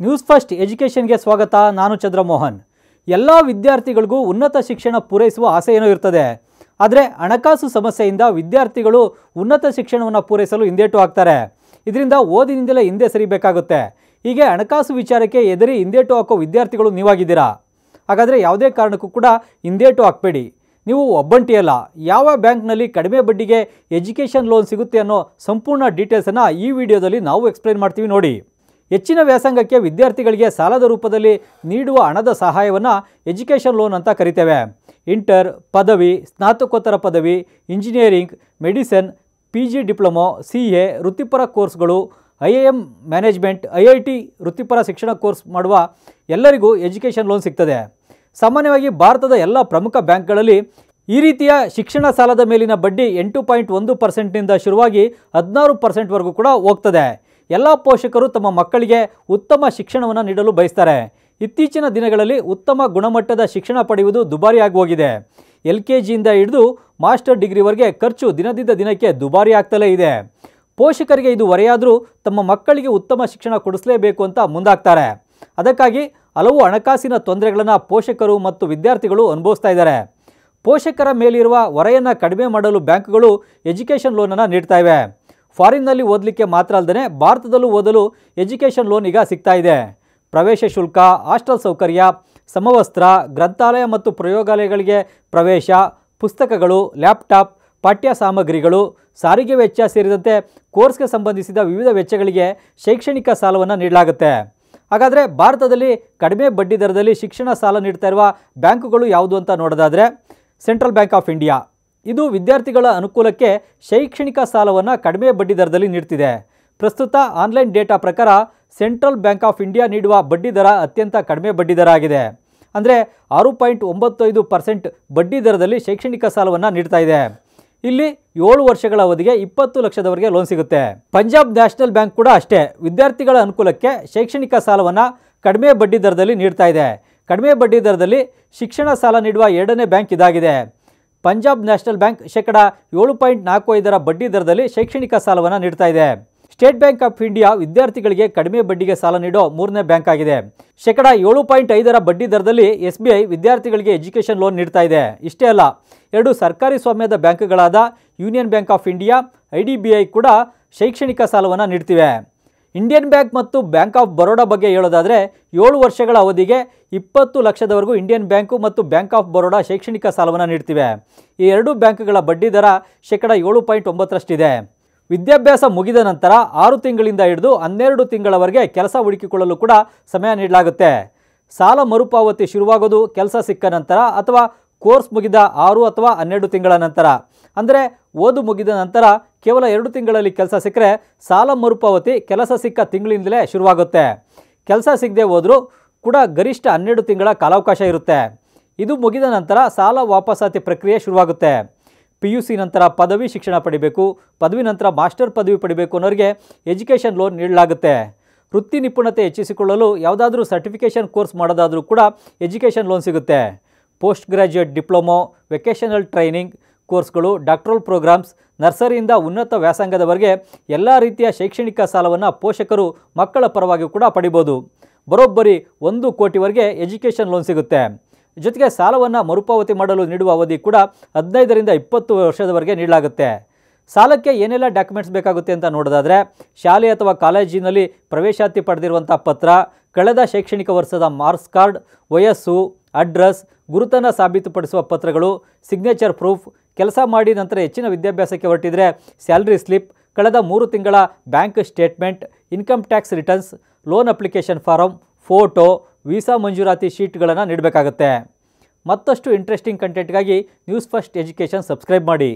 News first ಎಜುಕೇಷನ್ಗೆ ಸ್ವಾಗತ. ನಾನು ಚಂದ್ರಮೋಹನ್. ಎಲ್ಲ ವಿದ್ಯಾರ್ಥಿಗಳಿಗೂ ಉನ್ನತ ಶಿಕ್ಷಣ ಪೂರೈಸುವ ಆಸೆ ಏನೋ ಇರ್ತದೆ. ಆದರೆ ಹಣಕಾಸು ಸಮಸ್ಯೆಯಿಂದ ವಿದ್ಯಾರ್ಥಿಗಳು ಉನ್ನತ ಶಿಕ್ಷಣವನ್ನು ಪೂರೈಸಲು ಹಿಂದೇಟು ಹಾಕ್ತಾರೆ. ಇದರಿಂದ ಓದಿನಿಂದಲೇ ಹಿಂದೆ ಸರಿಬೇಕಾಗುತ್ತೆ. ಹೀಗೆ ಹಣಕಾಸು ವಿಚಾರಕ್ಕೆ ಎದುರಿ ಹಿಂದೇಟು ಹಾಕೋ ವಿದ್ಯಾರ್ಥಿಗಳು ನೀವಾಗಿದ್ದೀರಾ. ಹಾಗಾದರೆ ಯಾವುದೇ ಕಾರಣಕ್ಕೂ ಕೂಡ ಹಿಂದೇಟು ಹಾಕಬೇಡಿ. ನೀವು ಒಬ್ಬಂಟಿಯಲ್ಲ. ಯಾವ ಬ್ಯಾಂಕ್ನಲ್ಲಿ ಕಡಿಮೆ ಬಡ್ಡಿಗೆ ಎಜುಕೇಷನ್ ಲೋನ್ ಸಿಗುತ್ತೆ ಅನ್ನೋ ಸಂಪೂರ್ಣ ಡೀಟೇಲ್ಸನ್ನು ಈ ವಿಡಿಯೋದಲ್ಲಿ ನಾವು ಎಕ್ಸ್ಪ್ಲೈನ್ ಮಾಡ್ತೀವಿ ನೋಡಿ. ಹೆಚ್ಚಿನ ವ್ಯಾಸಂಗಕ್ಕೆ ವಿದ್ಯಾರ್ಥಿಗಳಿಗೆ ಸಾಲದ ರೂಪದಲ್ಲಿ ನೀಡುವ ಹಣದ ಸಹಾಯವನ್ನು ಎಜುಕೇಷನ್ ಲೋನ್ ಅಂತ ಕರಿತೇವೆ. ಇಂಟರ್, ಪದವಿ, ಸ್ನಾತಕೋತ್ತರ ಪದವಿ, engineering, medicine, PG diploma, CA, ವೃತ್ತಿಪರ ಕೋರ್ಸ್ಗಳು, IIM ಮ್ಯಾನೇಜ್ಮೆಂಟ್, IIT ವೃತ್ತಿಪರ ಶಿಕ್ಷಣ ಕೋರ್ಸ್ ಮಾಡುವ ಎಲ್ಲರಿಗೂ ಎಜುಕೇಷನ್ ಲೋನ್ ಸಿಗ್ತದೆ. ಸಾಮಾನ್ಯವಾಗಿ ಭಾರತದ ಎಲ್ಲ ಪ್ರಮುಖ ಬ್ಯಾಂಕ್ಗಳಲ್ಲಿ ಈ ರೀತಿಯ ಶಿಕ್ಷಣ ಸಾಲದ ಮೇಲಿನ ಬಡ್ಡಿ 8.1%ನಿಂದ ಶುರುವಾಗಿ 16%ವರೆಗೂ ಕೂಡ ಹೋಗ್ತದೆ. ಎಲ್ಲ ಪೋಷಕರು ತಮ್ಮ ಮಕ್ಕಳಿಗೆ ಉತ್ತಮ ಶಿಕ್ಷಣವನ್ನು ನೀಡಲು ಬಯಸ್ತಾರೆ. ಇತ್ತೀಚಿನ ದಿನಗಳಲ್ಲಿ ಉತ್ತಮ ಗುಣಮಟ್ಟದ ಶಿಕ್ಷಣ ಪಡೆಯುವುದು ದುಬಾರಿಯಾಗಿ ಹೋಗಿದೆ. LKGಯಿಂದ ಹಿಡಿದು ಮಾಸ್ಟರ್ ಡಿಗ್ರಿವರೆಗೆ ಖರ್ಚು ದಿನದಿಂದ ದಿನಕ್ಕೆ ದುಬಾರಿ ಆಗ್ತಲೇ ಇದೆ. ಪೋಷಕರಿಗೆ ಇದು ಹೊರೆಯಾದರೂ ತಮ್ಮ ಮಕ್ಕಳಿಗೆ ಉತ್ತಮ ಶಿಕ್ಷಣ ಕೊಡಿಸಲೇಬೇಕು ಅಂತ ಮುಂದಾಗ್ತಾರೆ. ಅದಕ್ಕಾಗಿ ಹಲವು ಹಣಕಾಸಿನ ತೊಂದರೆಗಳನ್ನು ಪೋಷಕರು ಮತ್ತು ವಿದ್ಯಾರ್ಥಿಗಳು ಅನುಭವಿಸ್ತಾ ಇದ್ದಾರೆ. ಪೋಷಕರ ಮೇಲಿರುವ ಹೊರೆಯನ್ನು ಕಡಿಮೆ ಮಾಡಲು ಬ್ಯಾಂಕ್ಗಳು ಎಜುಕೇಷನ್ ಲೋನನ್ನು ನೀಡ್ತಾ ಇವೆ. ಫಾರಿನ್ನಲ್ಲಿ ಓದಲಿಕ್ಕೆ ಮಾತ್ರ ಅಲ್ಲದೆ ಭಾರತದಲ್ಲೂ ಓದಲು ಎಜುಕೇಷನ್ ಲೋನ್ ಈಗ ಸಿಗ್ತಾ ಇದೆ. ಪ್ರವೇಶ ಶುಲ್ಕ, ಹಾಸ್ಟೆಲ್ ಸೌಕರ್ಯ, ಸಮವಸ್ತ್ರ, ಗ್ರಂಥಾಲಯ ಮತ್ತು ಪ್ರಯೋಗಾಲಯಗಳಿಗೆ ಪ್ರವೇಶ, ಪುಸ್ತಕಗಳು, ಲ್ಯಾಪ್ಟಾಪ್, ಪಠ್ಯ ಸಾಮಗ್ರಿಗಳು, ಸಾರಿಗೆ ವೆಚ್ಚ ಸೇರಿದಂತೆ ಕೋರ್ಸ್ಗೆ ಸಂಬಂಧಿಸಿದ ವಿವಿಧ ವೆಚ್ಚಗಳಿಗೆ ಶೈಕ್ಷಣಿಕ ಸಾಲವನ್ನು ನೀಡಲಾಗುತ್ತೆ. ಹಾಗಾದರೆ ಭಾರತದಲ್ಲಿ ಕಡಿಮೆ ಬಡ್ಡಿ ದರದಲ್ಲಿ ಶಿಕ್ಷಣ ಸಾಲ ನೀಡ್ತಾ ಇರುವ ಬ್ಯಾಂಕುಗಳು ಯಾವುದು ಅಂತ ನೋಡೋದಾದರೆ ಸೆಂಟ್ರಲ್ ಬ್ಯಾಂಕ್ ಆಫ್ ಇಂಡಿಯಾ. ಇದು ವಿದ್ಯಾರ್ಥಿಗಳ ಅನುಕೂಲಕ್ಕೆ ಶೈಕ್ಷಣಿಕ ಸಾಲವನ್ನು ಕಡಿಮೆ ಬಡ್ಡಿ ದರದಲ್ಲಿ ನೀಡ್ತಿದೆ. ಪ್ರಸ್ತುತ ಆನ್ಲೈನ್ ಡೇಟಾ ಪ್ರಕಾರ ಸೆಂಟ್ರಲ್ ಬ್ಯಾಂಕ್ ಆಫ್ ಇಂಡಿಯಾ ನೀಡುವ ಬಡ್ಡಿ ದರ ಅತ್ಯಂತ ಕಡಿಮೆ ಬಡ್ಡಿ ದರ ಆಗಿದೆ. ಅಂದರೆ 6.95% ಬಡ್ಡಿ ದರದಲ್ಲಿ ಶೈಕ್ಷಣಿಕ ಸಾಲವನ್ನು ನೀಡ್ತಾ ಇದೆ. ಇಲ್ಲಿ 7 ವರ್ಷಗಳ ಅವಧಿಗೆ 20 ಲಕ್ಷದವರೆಗೆ ಲೋನ್ ಸಿಗುತ್ತೆ. ಪಂಜಾಬ್ ನ್ಯಾಷನಲ್ ಬ್ಯಾಂಕ್ ಕೂಡ ಅಷ್ಟೇ ವಿದ್ಯಾರ್ಥಿಗಳ ಅನುಕೂಲಕ್ಕೆ ಶೈಕ್ಷಣಿಕ ಸಾಲವನ್ನು ಕಡಿಮೆ ಬಡ್ಡಿ ದರದಲ್ಲಿ ನೀಡ್ತಾ ಇದೆ. ಕಡಿಮೆ ಬಡ್ಡಿ ದರದಲ್ಲಿ ಶಿಕ್ಷಣ ಸಾಲ ನೀಡುವ ಎರಡನೇ ಬ್ಯಾಂಕ್ ಇದಾಗಿದೆ. ಪಂಜಾಬ್ ನ್ಯಾಷನಲ್ ಬ್ಯಾಂಕ್ ,7.45% ಬಡ್ಡಿ ದರದಲ್ಲಿ ಶೈಕ್ಷಣಿಕ ಸಾಲವನ್ನು ನೀಡ್ತಾ ಇದೆ. ಸ್ಟೇಟ್ ಬ್ಯಾಂಕ್ ಆಫ್ ಇಂಡಿಯಾ ವಿದ್ಯಾರ್ಥಿಗಳಿಗೆ ಕಡಿಮೆ ಬಡ್ಡಿಗೆ ಸಾಲ ನೀಡೋ ಮೂರನೇ ಬ್ಯಾಂಕ್ ಆಗಿದೆ. ,7.5% ಬಡ್ಡಿ ದರದಲ್ಲಿ SBI ವಿದ್ಯಾರ್ಥಿಗಳಿಗೆ ಎಜುಕೇಷನ್ ಲೋನ್ ನೀಡ್ತಾ ಇದೆ. ಇಷ್ಟೇ ಅಲ್ಲ, 2 ಸರ್ಕಾರಿ ಸ್ವಾಮ್ಯದ ಬ್ಯಾಂಕ್ಗಳಾದ Union Bank of India, IDBI ಕೂಡ ಶೈಕ್ಷಣಿಕ ಸಾಲವನ್ನು ನೀಡ್ತಿವೆ. ಇಂಡಿಯನ್ ಬ್ಯಾಂಕ್ ಮತ್ತು ಬ್ಯಾಂಕ್ ಆಫ್ ಬರೋಡಾ ಬಗ್ಗೆ ಹೇಳೋದಾದರೆ 7 ವರ್ಷಗಳ ಅವಧಿಗೆ 20 ಲಕ್ಷದವರೆಗೂ ಇಂಡಿಯನ್ ಬ್ಯಾಂಕು ಮತ್ತು ಬ್ಯಾಂಕ್ ಆಫ್ ಬರೋಡಾ ಶೈಕ್ಷಣಿಕ ಸಾಲವನ್ನು ನೀಡ್ತಿವೆ. ಈ ಎರಡೂ ಬ್ಯಾಂಕ್ಗಳ ಬಡ್ಡಿ ದರ ,7.9%ಇದೆ. ವಿದ್ಯಾಭ್ಯಾಸ ಮುಗಿದ ನಂತರ 6 ತಿಂಗಳಿಂದ ಹಿಡಿದು 12 ತಿಂಗಳವರೆಗೆ ಕೆಲಸ ಹುಡುಕಿಕೊಳ್ಳಲು ಕೂಡ ಸಮಯ ನೀಡಲಾಗುತ್ತೆ. ಸಾಲ ಮರುಪಾವತಿ ಶುರುವಾಗೋದು ಕೆಲಸ ಸಿಕ್ಕ ನಂತರ ಅಥವಾ ಕೋರ್ಸ್ ಮುಗಿದ 6 ಅಥವಾ 12 ತಿಂಗಳ ನಂತರ. ಅಂದರೆ ಓದು ಮುಗಿದ ನಂತರ ಕೇವಲ 2 ತಿಂಗಳಲ್ಲಿ ಕೆಲಸ ಸಿಕ್ಕರೆ ಸಾಲ ಮರುಪಾವತಿ ಕೆಲಸ ಸಿಕ್ಕ ತಿಂಗಳಿಂದಲೇ ಶುರುವಾಗುತ್ತೆ. ಕೆಲಸ ಸಿಗದೆ ಹೋದರೂ ಕೂಡ ಗರಿಷ್ಠ 12 ತಿಂಗಳ ಕಾಲಾವಕಾಶ ಇರುತ್ತೆ. ಇದು ಮುಗಿದ ನಂತರ ಸಾಲ ವಾಪಸಾತಿ ಪ್ರಕ್ರಿಯೆ ಶುರುವಾಗುತ್ತೆ. PUC ನಂತರ ಪದವಿ ಶಿಕ್ಷಣ ಪಡಿಬೇಕು, ಪದವಿ ನಂತರ ಮಾಸ್ಟರ್ ಪದವಿ ಪಡಿಬೇಕು ಅನ್ನೋರಿಗೆ ಎಜುಕೇಷನ್ ಲೋನ್ ನೀಡಲಾಗುತ್ತೆ. ವೃತ್ತಿ ನಿಪುಣತೆ ಹೆಚ್ಚಿಸಿಕೊಳ್ಳಲು ಯಾವುದಾದ್ರೂ ಸರ್ಟಿಫಿಕೇಷನ್ ಕೋರ್ಸ್ ಮಾಡೋದಾದರೂ ಕೂಡ ಎಜುಕೇಷನ್ ಲೋನ್ ಸಿಗುತ್ತೆ. Post graduate diploma, vocational training ಕೋರ್ಸ್ಗಳು, ಡಾಕ್ಟರಲ್ ಪ್ರೋಗ್ರಾಮ್ಸ್, ನರ್ಸರಿಯಿಂದ ಉನ್ನತ ವ್ಯಾಸಂಗದವರೆಗೆ ಎಲ್ಲ ರೀತಿಯ ಶೈಕ್ಷಣಿಕ ಸಾಲವನ್ನು ಪೋಷಕರು ಮಕ್ಕಳ ಪರವಾಗಿ ಕೂಡ ಪಡಿಬೋದು. ಬರೋಬ್ಬರಿ 1 ಕೋಟಿವರೆಗೆ ಎಜುಕೇಷನ್ ಲೋನ್ ಸಿಗುತ್ತೆ. ಜೊತೆಗೆ ಸಾಲವನ್ನು ಮರುಪಾವತಿ ಮಾಡಲು ನೀಡುವ ಅವಧಿ ಕೂಡ 15ರಿಂದ 20 ವರ್ಷದವರೆಗೆ ನೀಡಲಾಗುತ್ತೆ. ಸಾಲಕ್ಕೆ ಏನೆಲ್ಲ ಡಾಕ್ಯುಮೆಂಟ್ಸ್ ಬೇಕಾಗುತ್ತೆ ಅಂತ ನೋಡೋದಾದರೆ ಶಾಲೆ ಅಥವಾ ಕಾಲೇಜಿನಲ್ಲಿ ಪ್ರವೇಶಾತಿ ಪಡೆದಿರುವಂಥ ಪತ್ರ, ಕಳೆದ ಶೈಕ್ಷಣಿಕ ವರ್ಷದ ಮಾರ್ಕ್ಸ್ ಕಾರ್ಡ್, ವಯಸ್ಸು, ಅಡ್ರೆಸ್, ಗುರುತನ್ನು ಸಾಬೀತುಪಡಿಸುವ ಪತ್ರಗಳು, ಸಿಗ್ನೇಚರ್ ಪ್ರೂಫ್, ಕೆಲಸ ಮಾಡಿ ನಂತರ ಹೆಚ್ಚಿನ ವಿದ್ಯಾಭ್ಯಾಸಕ್ಕೆ ಹೊರಟಿದ್ರೆ ಸ್ಯಾಲರಿ ಸ್ಲಿಪ್, ಕಳೆದ 3 ತಿಂಗಳ bank statement, income tax returns, loan application form, photo, visa ಮಂಜೂರಾತಿ ಶೀಟ್ಗಳನ್ನು ನೀಡಬೇಕಾಗುತ್ತೆ. ಮತ್ತಷ್ಟು ಇಂಟ್ರೆಸ್ಟಿಂಗ್ ಕಂಟೆಂಟ್ಗಾಗಿ ನ್ಯೂಸ್ ಫಸ್ಟ್ ಎಜುಕೇಷನ್ ಸಬ್ಸ್ಕ್ರೈಬ್ ಮಾಡಿ.